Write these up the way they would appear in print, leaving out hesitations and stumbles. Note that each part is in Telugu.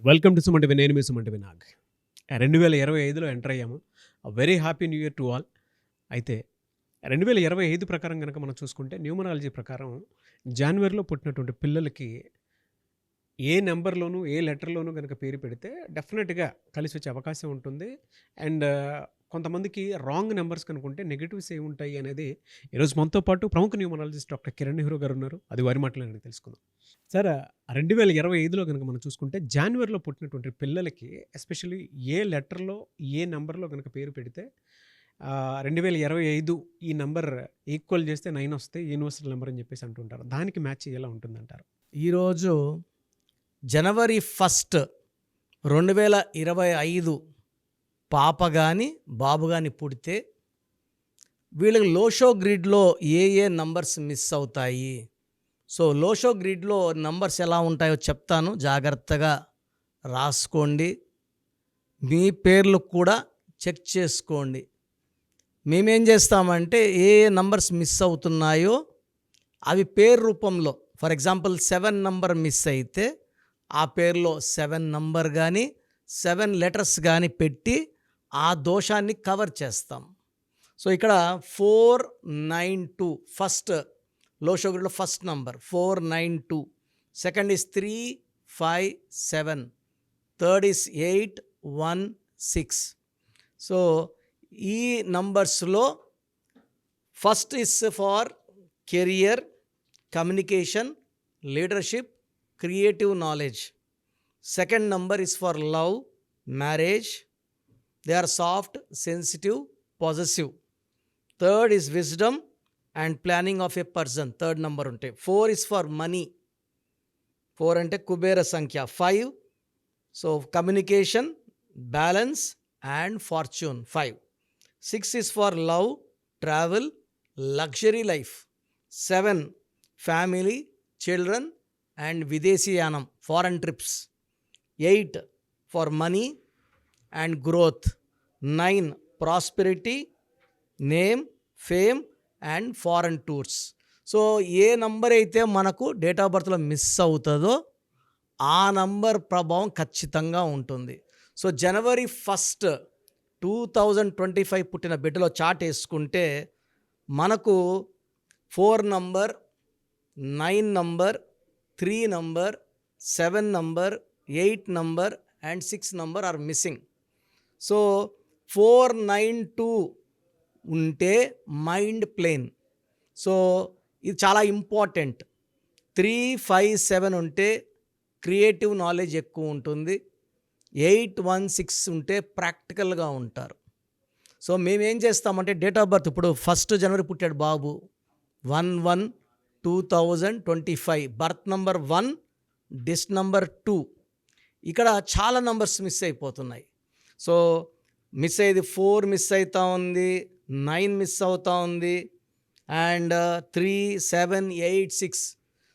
వెల్కమ్ టు సుమంటి నేను మీ సుమంటి వినాగ్. 2025లో ఎంటర్ అయ్యాము. Very happy new year to all. అయితే 2025 ప్రకారం గనక మనం చూసుకుంటే న్యూమరాలజీ ప్రకారం జాన్వరిలో పుట్టినటువంటి పిల్లలకి ఏ నెంబర్‌లోను, ఏ లెటర్‌లోను గనక పేరు పెడితే డెఫినిట్‌గా కలిసొచ్చే అవకాశం ఉంటుంది. అండ్ కొంతమందికి రాంగ్ నంబర్స్ కనుకుంటే నెగెటివ్స్ ఏముంటాయి అనేది ఈరోజు మనతో పాటు ప్రముఖ న్యూమరాలజిస్ట్ డాక్టర్ కిరణ్ నెహ్రూ గారు ఉన్నారు. అది వారి మాటలోనే అడిగి తెలుసుకుందాం. సార్ 2025లో గనక మనం చూసుకుంటే జాన్వరిలో పుట్టినటువంటి పిల్లలకి ఎస్పెషల్లీ ఏ లెటర్‌లో, ఏ నంబర్‌లో గనక పేరు పెడితే 2025 ఈ నంబర్ ఈక్వల్ చేస్తే 9 వస్తాయి యూనివర్సల్ నంబర్ అని చెప్పేసి అంటుంటారు. దానికి మ్యాచ్ ఎలా ఉంటుందంటారు? ఈరోజు జనవరి 1 2025 పాప కానీ బాబు కానీ పుడితే వీళ్ళకి లోషో గ్రిడ్లో ఏ నంబర్స్ మిస్ అవుతాయి. సో లోషో గ్రిడ్లో నంబర్స్ ఎలా ఉంటాయో చెప్తాను, జాగ్రత్తగా రాసుకోండి. మీ పేర్లు కూడా చెక్ చేసుకోండి. మేమేం చేస్తామంటే ఏ నంబర్స్ మిస్ అవుతున్నాయో అవి పేరు రూపంలో, ఫర్ ఎగ్జాంపుల్ 7 నంబర్ మిస్ అయితే ఆ పేరులో 7 నంబర్ కానీ 7 లెటర్స్ కానీ పెట్టి ఆ దోషాన్ని కవర్ చేస్తాం. సో ఇక్కడ 492 ఫస్ట్ లోషోగ్రిడ్లో first number 492, second is 357, third is 816. So ఈ నంబర్స్లో first is for career, communication, leadership, creative knowledge. Second number is for love, marriage. They are soft, sensitive, possessive. Third is wisdom and planning of a person. Third number unte. 4 is for money. 4 ante kubera sankhya. 5, so communication, balance and fortune. 5. 6 is for love, travel, luxury life. 7, family, children and videsiyanam, foreign trips. 8 for money and growth. 9 prosperity, name, fame and foreign tours. So A number అయితే మనకు డేట్ ఆఫ్ బర్త్లో మిస్ అవుతుందో ఆ నంబర్ ప్రభావం ఖచ్చితంగా ఉంటుంది. సో జనవరి 1 2025 పుట్టిన బిడ్డలో చార్ట్ వేసుకుంటే మనకు 4 number, 9 number, 3 number, 7 number, 8 number and 6 number are missing. So 492 ఉంటే మైండ్ ప్లేన్. సో ఇది చాలా ఇంపార్టెంట్. 357 ఉంటే క్రియేటివ్ నాలెడ్జ్ ఎక్కువ ఉంటుంది. 816 ఉంటే ప్రాక్టికల్గా ఉంటారు. సో మేమేం చేస్తామంటే డేట్ ఆఫ్ బర్త్ ఇప్పుడు 1 జనవరి పుట్టాడు బాబు, 1/1/2025, బర్త్ నంబర్ 1, డిస్ నంబర్ 2. ఇక్కడ చాలా నంబర్స్ మిస్ అయిపోతున్నాయి. సో మిస్ అయ్యేది 4 మిస్ అవుతూ ఉంది, 9 మిస్ అవుతూ ఉంది అండ్ 3, 7, 8, 6.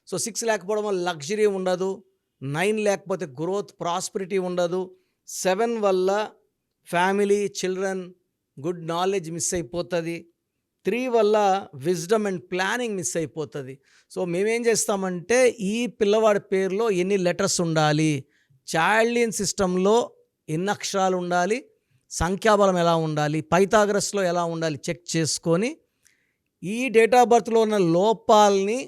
సో 6 లేకపోవడం వల్ల లగ్జరీ ఉండదు, 9 లేకపోతే గ్రోత్, ప్రాస్పెరిటీ ఉండదు, 7 వల్ల family, children, good knowledge miss అయిపోతుంది, 3 వల్ల విజ్డమ్ అండ్ ప్లానింగ్ మిస్ అయిపోతుంది. సో మేమేం చేస్తామంటే ఈ పిల్లవాడి పేరులో ఎన్ని లెటర్స్ ఉండాలి, చాల్డియన్ సిస్టంలో ఎన్ని అక్షరాలు ఉండాలి, సంఖ్యాబలం ఎలా ఉండాలి, పైథాగరస్లో ఎలా ఉండాలి చెక్ చేసుకొని ఈ డేట్ ఆఫ్ బర్త్లో ఉన్న లోపాలని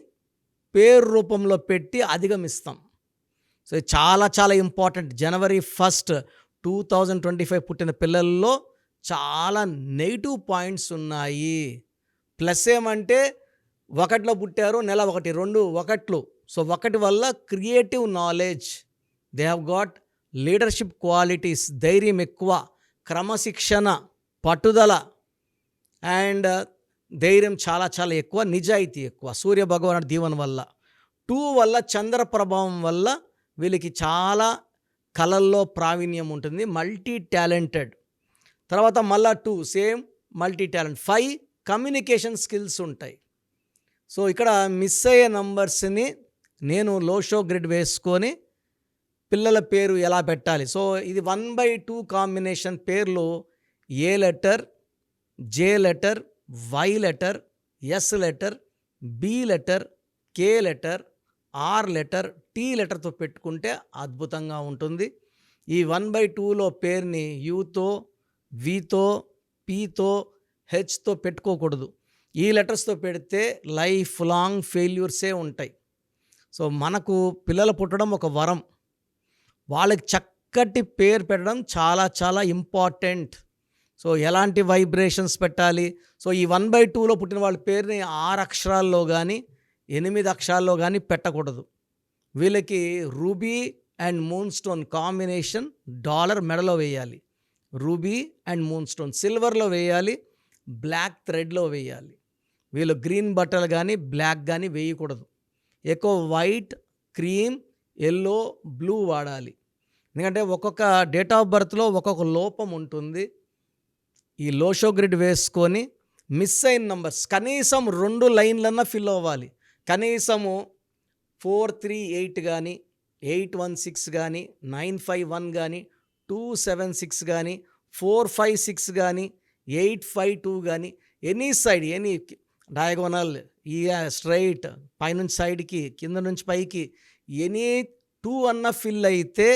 పేరు రూపంలో పెట్టి అధిగమిస్తాం. సో చాలా చాలా ఇంపార్టెంట్. జనవరి 1 2025 పుట్టిన పిల్లల్లో చాలా నెగిటివ్ పాయింట్స్ ఉన్నాయి. ప్లస్ ఏమంటే 1లో పుట్టారు, నెల 1, 2 1. సో 1 వల్ల creative knowledge, they have got leadership qualities, ధైర్యం ఎక్కువ, క్రమశిక్షణ, పట్టుదల అండ్ ధైర్యం చాలా చాలా ఎక్కువ, నిజాయితీ ఎక్కువ, సూర్య భగవానుడి దీవెన వల్ల. 2 వల్ల చంద్ర ప్రభావం వల్ల వీళ్ళకి చాలా కళల్లో ప్రావీణ్యం ఉంటుంది, మల్టీ టాలెంటెడ్. తర్వాత మళ్ళా 2 same multi talent. 5 communication skills ఉంటాయి. సో ఇక్కడ మిస్ అయ్యే నంబర్స్ని నేను లోషో గ్రిడ్ వేసుకొని పిల్లల పేరు ఎలా పెట్టాలి. సో ఇది 1/2 కాంబినేషన్ పేర్లు, A letter, J letter, Y letter, S letter, B letter, K letter, R letter, T లెటర్తో పెట్టుకుంటే అద్భుతంగా ఉంటుంది. ఈ 1/2లో పేరుని యూతో, వితో, పీతో, హెచ్తో పెట్టుకోకూడదు. ఈ లెటర్స్తో పెడితే లైఫ్ లాంగ్ ఫెయిల్యూర్సే ఉంటాయి. సో మనకు పిల్లలు పుట్టడం ఒక వరం. వాళ్ళకి చక్కటి పేరు పెట్టడం చాలా చాలా ఇంపార్టెంట్. సో ఎలాంటి వైబ్రేషన్స్ పెట్టాలి? సో ఈ 1/2లో పుట్టిన వాళ్ళ పేరుని 6 అక్షరాల్లో కానీ 8 అక్షరాల్లో కానీ పెట్టకూడదు. వీళ్ళకి ruby and moon stone combination dollar మెడలో వేయాలి. రూబీ అండ్ మూన్ స్టోన్ సిల్వర్లో వేయాలి, బ్లాక్ థ్రెడ్లో వేయాలి. వీళ్ళు గ్రీన్ బట్టలు కానీ బ్లాక్ కానీ వేయకూడదు. ఎక్కువ వైట్, క్రీమ్, ఎల్లో, బ్లూ వాడాలి. ఎందుకంటే ఒక్కొక్క డేట్ ఆఫ్ బర్త్లో ఒక్కొక్క లోపం ఉంటుంది. ఈ లోషో గ్రిడ్ వేసుకొని మిస్ అయిన నంబర్స్ కనీసం 2 లైన్లన్నా ఫిల్ అవ్వాలి. కనీసము 438 కానీ, 816 కానీ, 951 కానీ, 276 కానీ, 456 కానీ, 852 కానీ, ఎనీ సైడ్, ఎనీ డయాగోనల్, ఈ స్ట్రైట్, పైనుంచి సైడ్కి, కింద నుంచి పైకి, ఎనీ 2 అన్న ఫిల్ అయితే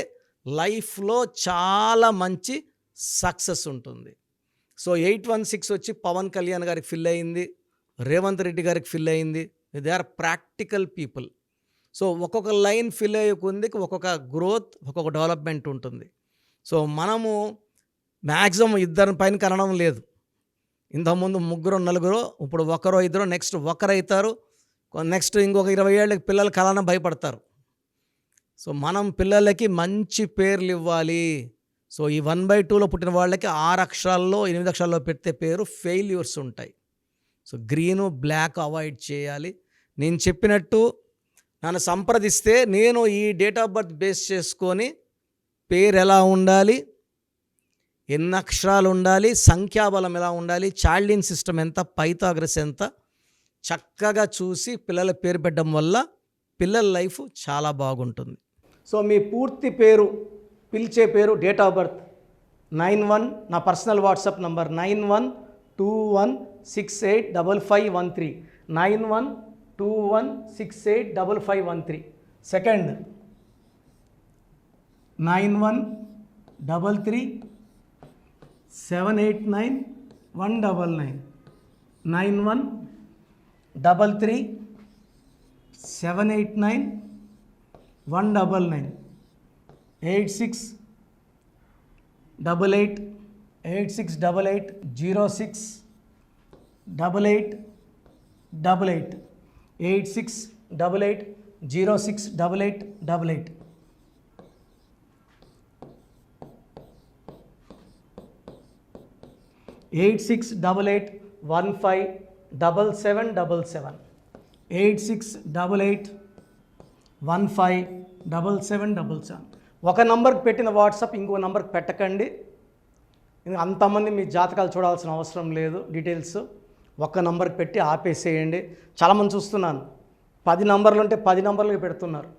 లైఫ్లో చాలా మంచి సక్సెస్ ఉంటుంది. సో 816 వచ్చి పవన్ కళ్యాణ్ గారికి ఫిల్ అయింది, రేవంత్ రెడ్డి గారికి ఫిల్ అయింది. They are practical people. So ఒక్కొక్క లైన్ ఫిల్ అయ్యే కొద్దికి ఒక్కొక్క గ్రోత్, ఒక్కొక్క డెవలప్మెంట్ ఉంటుంది. సో మనము మ్యాక్సిమం 2 పైన కనడం లేదు. ఇంతకుముందు 3 4, ఇప్పుడు 1 2, నెక్స్ట్ 1 అవుతారు, నెక్స్ట్ ఇంకొక 20 ఏళ్ళకి పిల్లలు కలన భయపడతారు. సో మనం పిల్లలకి మంచి పేర్లు ఇవ్వాలి. సో ఈ 1/2లో పుట్టిన వాళ్ళకి 6 అక్షరాల్లో 8 అక్షరాల్లో పెడితే పేరు ఫెయిల్యూర్స్ ఉంటాయి. సో గ్రీను, బ్లాక్ అవాయిడ్ చేయాలి. నేను చెప్పినట్టు నన్ను సంప్రదిస్తే నేను ఈ డేట్ ఆఫ్ బర్త్ బేస్ చేసుకొని పేరు ఎలా ఉండాలి, ఎన్ని అక్షరాలు ఉండాలి, సంఖ్యాబలం ఎలా ఉండాలి, చాల్డిన్ సిస్టమ్ ఎంత, పైథాగరస్ ఎంత, చక్కగా చూసి పిల్లల పేరు పెట్టడం వల్ల పిల్లల లైఫ్ చాలా బాగుంటుంది. సో మీ పూర్తి పేరు, పిలిచే పేరు, డేట్ ఆఫ్ బర్త్ 91, నా పర్సనల్ వాట్సాప్ నంబర్ 9121685513, 9121685513. సెకండ్ 9133789199, 9133789199, 868886880688, 8688068888, 8688157777, 8688157777. ఒక నంబర్కి పెట్టిన వాట్సాప్ ఇంకో నంబర్కి పెట్టకండి. అంతమంది మీ జాతకాలు చూడాల్సిన అవసరం లేదు. డీటెయిల్స్ ఒక్క నంబర్కి పెట్టి ఆపేసేయండి. చాలామంది చూస్తున్నాను 10 నంబర్లు ఉంటే 10 నంబర్లకి పెడుతున్నారు.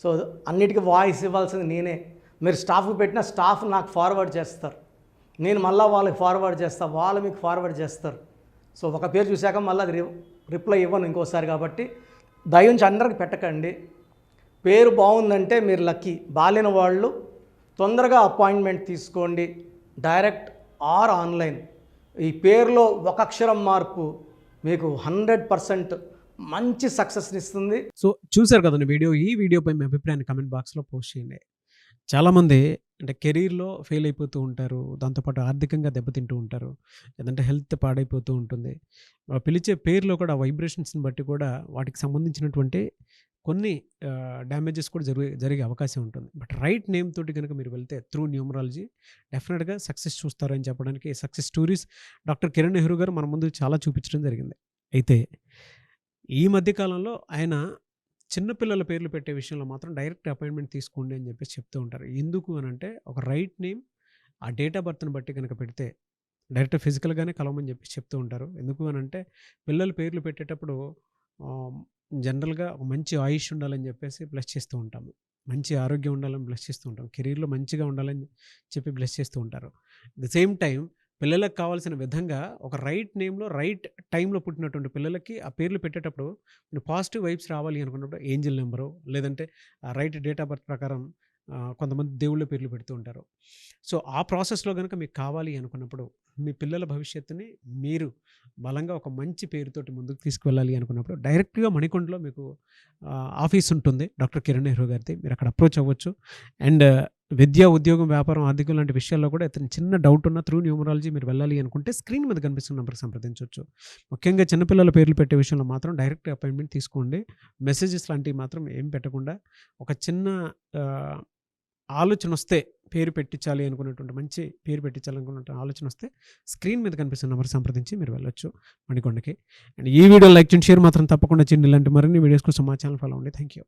సో అన్నిటికీ వాయిస్ ఇవ్వాల్సింది నేనే. మీరు స్టాఫ్కి పెట్టిన స్టాఫ్ నాకు ఫార్వర్డ్ చేస్తారు, నేను మళ్ళీ వాళ్ళకి ఫార్వర్డ్ చేస్తాను, వాళ్ళు మీకు ఫార్వర్డ్ చేస్తారు. సో ఒక పేరు చూశాక మళ్ళీ అది రిప్లై ఇవ్వను ఇంకోసారి. కాబట్టి దయించి అందరికి పెట్టకండి. పేరు బాగుందంటే మీరు లక్కీ. బాలేని వాళ్ళు తొందరగా అపాయింట్మెంట్ తీసుకోండి, డైరెక్ట్ ఆర్ ఆన్లైన్. ఈ పేరులో ఒక అక్షరం మార్పు మీకు 100% మంచి సక్సెస్ని ఇస్తుంది. సో చూశారు కదండి వీడియో. ఈ వీడియోపై మీ అభిప్రాయాన్ని కమెంట్ బాక్స్లో పోస్ట్ చేయండి. చాలామంది అంటే కెరీర్లో ఫెయిల్ అయిపోతూ ఉంటారు, దాంతోపాటు ఆర్థికంగా దెబ్బతింటూ ఉంటారు, లేదంటే హెల్త్ పాడైపోతూ ఉంటుంది. పిలిచే పేరులో కూడా వైబ్రేషన్స్ని బట్టి కూడా వాటికి సంబంధించినటువంటి కొన్ని డ్యామేజెస్ కూడా జరిగే అవకాశం ఉంటుంది. బట్ రైట్ నేమ్ తోటి కనుక మీరు వెళ్తే త్రూ న్యూమరాలజీ డెఫినెట్గా సక్సెస్ చూస్తారని చెప్పడానికి success stories doctor Kiran Nehru గారు మన ముందు చాలా చూపించడం జరిగింది. అయితే ఈ మధ్యకాలంలో ఆయన చిన్నపిల్లల పేర్లు పెట్టే విషయంలో మాత్రం డైరెక్ట్ అపాయింట్మెంట్ తీసుకోండి అని చెప్పేసి చెప్తూ ఉంటారు. ఎందుకు అని అంటే ఒక రైట్ నేమ్ ఆ డేట్ ఆఫ్ బర్త్ని బట్టి కనుక పెడితే డైరెక్ట్ ఫిజికల్గానే కలవమని చెప్పేసి చెప్తూ ఉంటారు. ఎందుకు అని అంటే పిల్లల పేర్లు పెట్టేటప్పుడు జనరల్గా ఒక మంచి ఆయుష్ ఉండాలని చెప్పేసి బ్లెస్ చేస్తూ ఉంటాము, మంచి ఆరోగ్యం ఉండాలని బ్లెస్ చేస్తూ ఉంటాం, కెరీర్లో మంచిగా ఉండాలని చెప్పి బ్లెస్ చేస్తూ ఉంటారు. ది సేమ్ టైం పిల్లలకు కావాల్సిన విధంగా ఒక రైట్ నేమ్లో రైట్ టైంలో పుట్టినటువంటి పిల్లలకి ఆ పేర్లు పెట్టేటప్పుడు పాజిటివ్ వైబ్స్ రావాలి అనుకున్నప్పుడు ఏంజిల్ నెంబరు లేదంటే రైట్ డేట్ ఆఫ్ బర్త్ ప్రకారం కొంతమంది దేవుళ్ళ పేర్లు పెడుతూ ఉంటారు. సో, ఆ ప్రాసెస్‌లో గనుక మీకు కావాలి అనుకున్నప్పుడు, మీ పిల్లల భవిష్యత్తుని మీరు బలంగా ఒక మంచి పేరుతోటి ముందుకు తీసుకువెళ్ళాలి అనుకున్నప్పుడు, డైరెక్ట్‌గా మణికొండలో మీకు ఆఫీస్ ఉంటుంది. డాక్టర్ కిరణ్ నెహ్రూ గారిది. మీరు అక్కడ అప్రోచ్ అవ్వచ్చు. అండ్ విద్య, ఉద్యోగం, వ్యాపారం, ఆర్థికం లాంటి విషయాల్లో కూడా ఏదైనా చిన్న డౌట్ ఉన్నా త్రూ న్యూమరాలజీ మీరు వెళ్ళాలి అనుకుంటే స్క్రీన్ మీద కనిపిస్తున్న నంబర్‌కి సంప్రదించొచ్చు. ముఖ్యంగా చిన్నపిల్లల పేర్లు పెట్టే విషయంలో మాత్రం డైరెక్ట్ అపాయింట్మెంట్ తీసుకోండి. మెసేజెస్ లాంటివి మాత్రం ఏం పెట్టకుండా ఒక చిన్న ఆహ్, ఆలోచనొస్తే పేరు పెట్టించాలి అనుకున్నటువంటి మంచి పేరు పెట్టించాలనుకున్న ఆలోచనొస్తే స్క్రీన్ మీద కనిపిస్తున్న నంబర్ సంప్రదించి మీరు వెళ్ళొచ్చు మణికొండకి. అండ్ ఈ వీడియో లైక్ చేయండి, షేర్ మాత్రం తప్పకుండా చేయండి. ఇలాంటి మరిన్ని వీడియోస్ కోసం మా ఛానల్ ఫాలో అవ్వండి. Thank you.